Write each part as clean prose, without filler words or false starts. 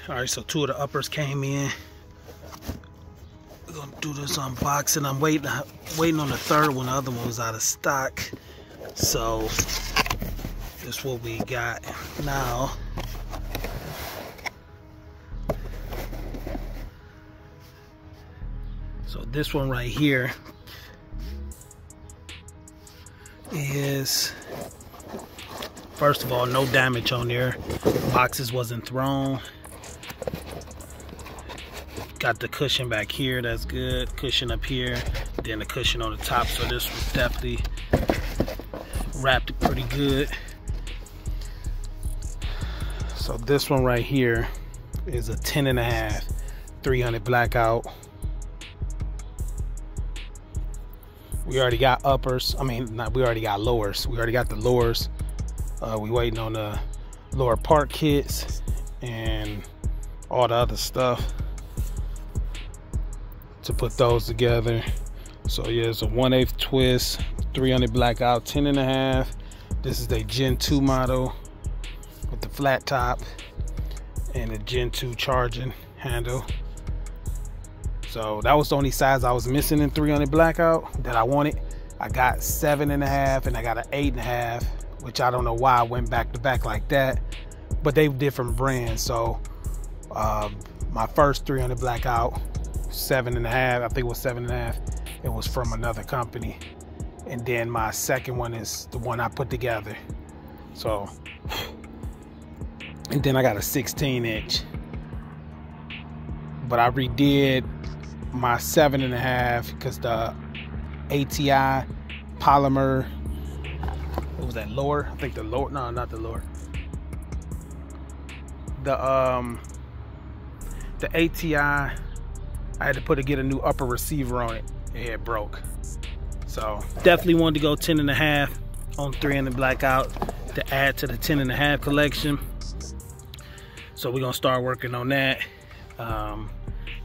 All right, so 2 of the uppers came in. We're gonna do this unboxing. I'm waiting on the 3rd one. The other one was out of stock. So this is what we got now. So this one right here is, first of all, no damage on there. Boxes wasn't thrown. Got the cushion back here, that's good. Cushion up here, then the cushion on the top. So this was definitely wrapped pretty good. So this one right here is a 10.5, 300 blackout. We already got uppers. I mean, we already got lowers. We already got the lowers. We waiting on the lower part kits and all the other stuff to put those together. So yeah, it's a 1/8 twist, 300 blackout, 10.5. This is the Gen 2 model with the flat top and the Gen 2 charging handle. So that was the only size I was missing in 300 blackout that I wanted. I got 7.5 and I got an 8.5, which I don't know why I went back to back like that, but they were different brands. So my first 300 blackout, 7.5, I think it was 7.5. It was from another company. And then my second one is the one I put together. So, and then I got a 16-inch. But I redid my 7.5 because the ATI polymer, what was that, lower? I think the lower, no, not the lower. The ATI, I had to get a new upper receiver on it. It broke. So definitely wanted to go 10.5 on 300 blackout to add to the 10.5 collection. So we're gonna start working on that.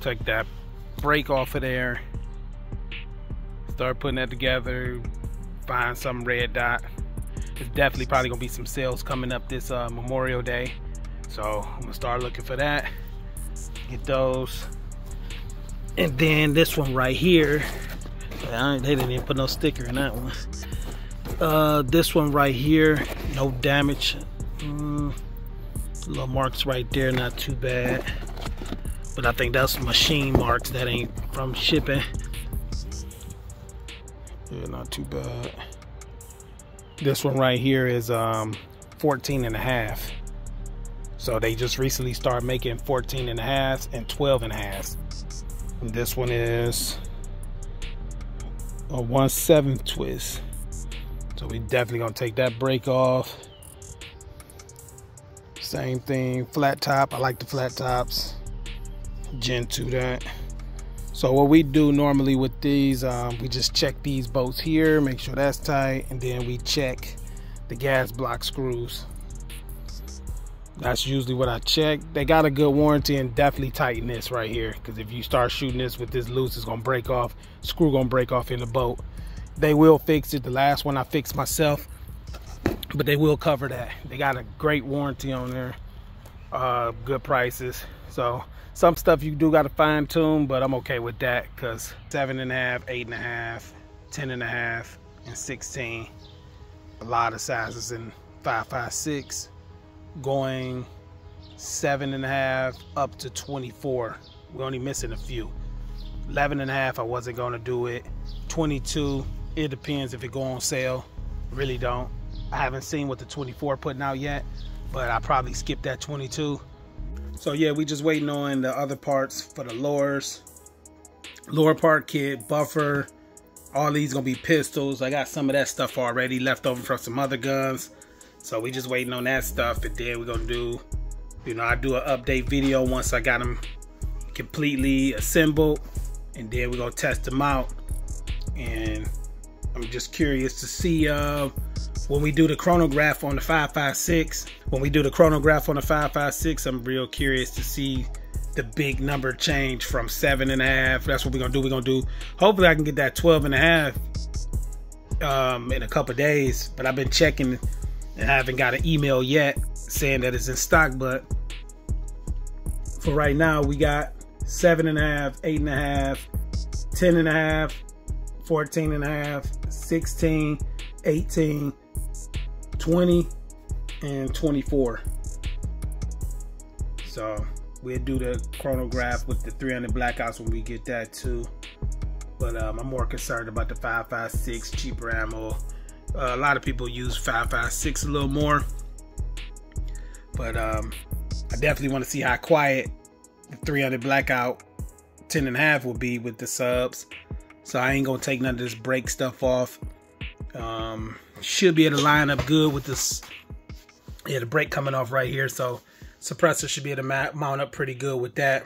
Take that brake off of there, start putting that together, find some red dot. There's definitely probably gonna be some sales coming up this Memorial Day, so I'm gonna start looking for that, get those. And then this one right here, they didn't even put no sticker in that one. This one right here, no damage. Little marks right there, not too bad. But I think that's machine marks, that ain't from shipping. Yeah, not too bad. This one right here is 14.5. So they just recently started making 14.5 and 12.5. And this one is a 1/7 twist. So we definitely gonna take that brake off. Same thing, flat top. I like the flat tops. Gen 2 that. So what we do normally with these, we just check these bolts here, make sure that's tight, and then we check the gas block screws. That's usually what I check. They got a good warranty, and definitely tighten this right here, because if you start shooting this with this loose, it's gonna break off. Screw gonna break off in the bolt. They will fix it. The last one I fixed myself, but they will cover that. They got a great warranty on there, good prices. So some stuff you do got to fine tune, but I'm okay with that, because 7.5, 8.5, 10.5, and 16. A lot of sizes in 5.56, going 7.5 up to 24. We're only missing a few. 11.5, I wasn't going to do it. 22, it depends if it go on sale. Really don't. I haven't seen what the 24 putting out yet, but I probably skip that 22. So yeah, we just waiting on the other parts for the lowers, lower part kit, buffer. All these gonna be pistols. I got some of that stuff already left over from some other guns. So we just waiting on that stuff, and then we're gonna do, I do an update video once I got them completely assembled, and then we're gonna test them out. And I'm just curious to see when we do the chronograph on the 5.56. When we do the chronograph on the 5.56, I'm real curious to see the big number change from 7.5. That's what we're gonna do. We're gonna do, hopefully I can get that 12.5 in a couple days, but I've been checking and I haven't got an email yet saying that it's in stock. But For right now, we got 7.5, 8.5, 10.5, 14.5, 16, 18, 20, and 24. So we'll do the chronograph with the 300 blackouts when we get that too. But I'm more concerned about the 5.56 cheaper ammo. A lot of people use 5.56 a little more, but I definitely want to see how quiet the 300 blackout 10.5 will be with the subs. So I ain't gonna take none of this break stuff off. Should be able to line up good with this. Yeah, the break coming off right here, so suppressor should be able to mount up pretty good with that.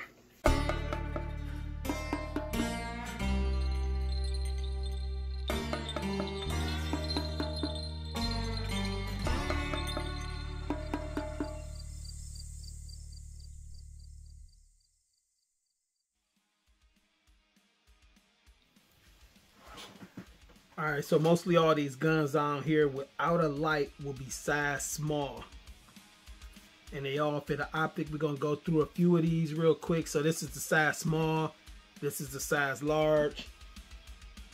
Alright, so mostly all these guns on here without a light will be size small. And they all fit an optic. We're going to go through a few of these real quick. So this is the size small. This is the size large.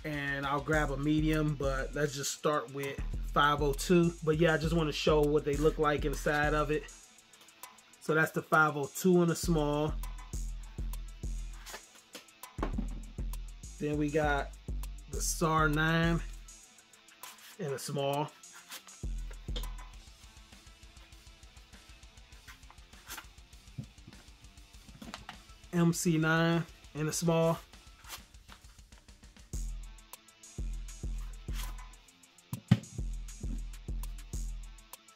And I'll grab a medium, but let's just start with 502. But yeah, I just want to show what they look like inside of it. So that's the 502 in the small. Then we got the SAR 9 in a small. MC9 in a small.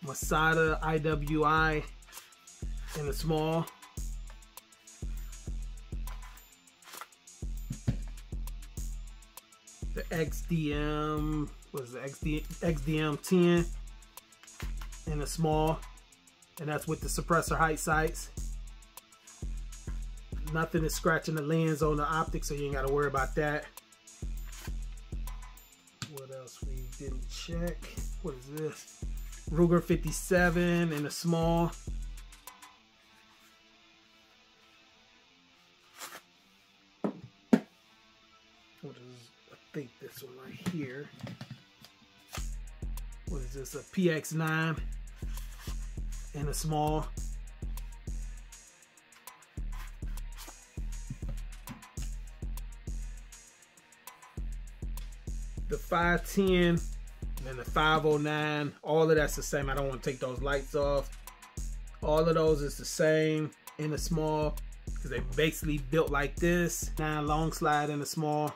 Masada IWI in a small. The XDM, what is it, XDM 10 in a small, and that's with the suppressor height sights. Nothing is scratching the lens on the optic, so you ain't got to worry about that. What else we didn't check? What is this? Ruger 57 in a small. What is, I think this one right here. What is this? A PX9 in a small. The 510 and the 509, all of that's the same. I don't want to take those lights off. All of those is the same in the small because they basically built like this. 9 long slide in the small.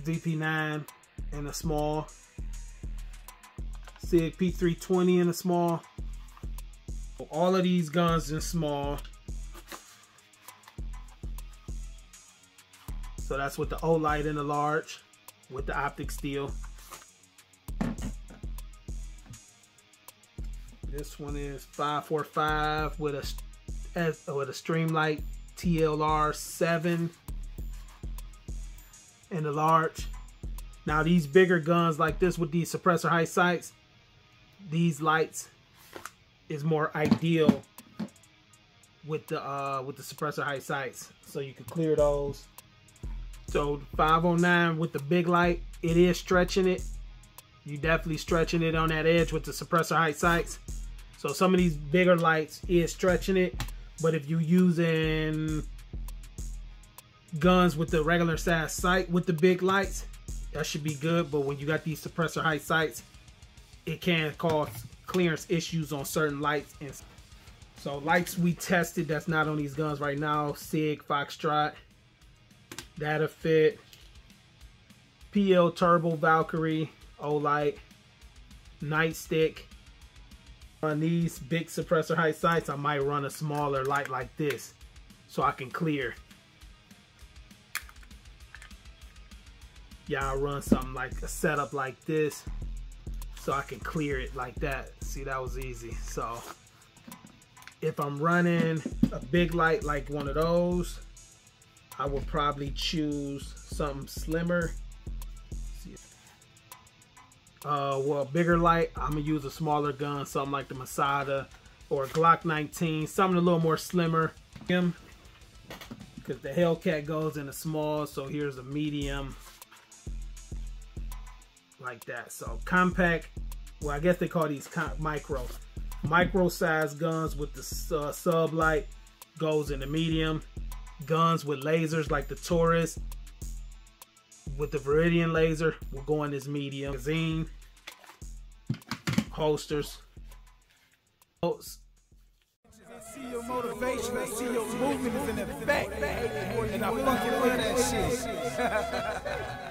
DP9 in a small. SIG P320 in a small. All of these guns in small. So that's with the O-Light in the large, with the optic steel. This one is 545 with a Streamlight TLR 7 in the large. Now these bigger guns like this with these suppressor height sights, these lights is more ideal with the suppressor height sights, so you can clear those. So 509 with the big light, it is stretching it. You definitely stretching it on that edge with the suppressor height sights. So some of these bigger lights is stretching it, but if you're using guns with the regular size sight with the big lights, that should be good. But when you got these suppressor height sights, it can cause clearance issues on certain lights. And so lights we tested that's not on these guns right now: SIG Foxtrot, that'll fit. PL Turbo Valkyrie, O-Light, Nightstick. On these big suppressor height sights, I might run a smaller light like this so I can clear. Yeah, I'll run something like a setup like this so I can clear it like that. See, that was easy. So if I'm running a big light like one of those, I would probably choose something slimmer. Well, bigger light, I'm gonna use a smaller gun, something like the Masada or a Glock 19, something a little more slimmer. Because the Hellcat goes in a small, so here's a medium, like that. So compact, well, I guess they call these micro size guns with the sub light goes in the medium. Guns with lasers like the Taurus with the Viridian laser will go in this medium. Magazine, holsters. I see your motivation, I see your movement is in effect, and I fucking love that shit.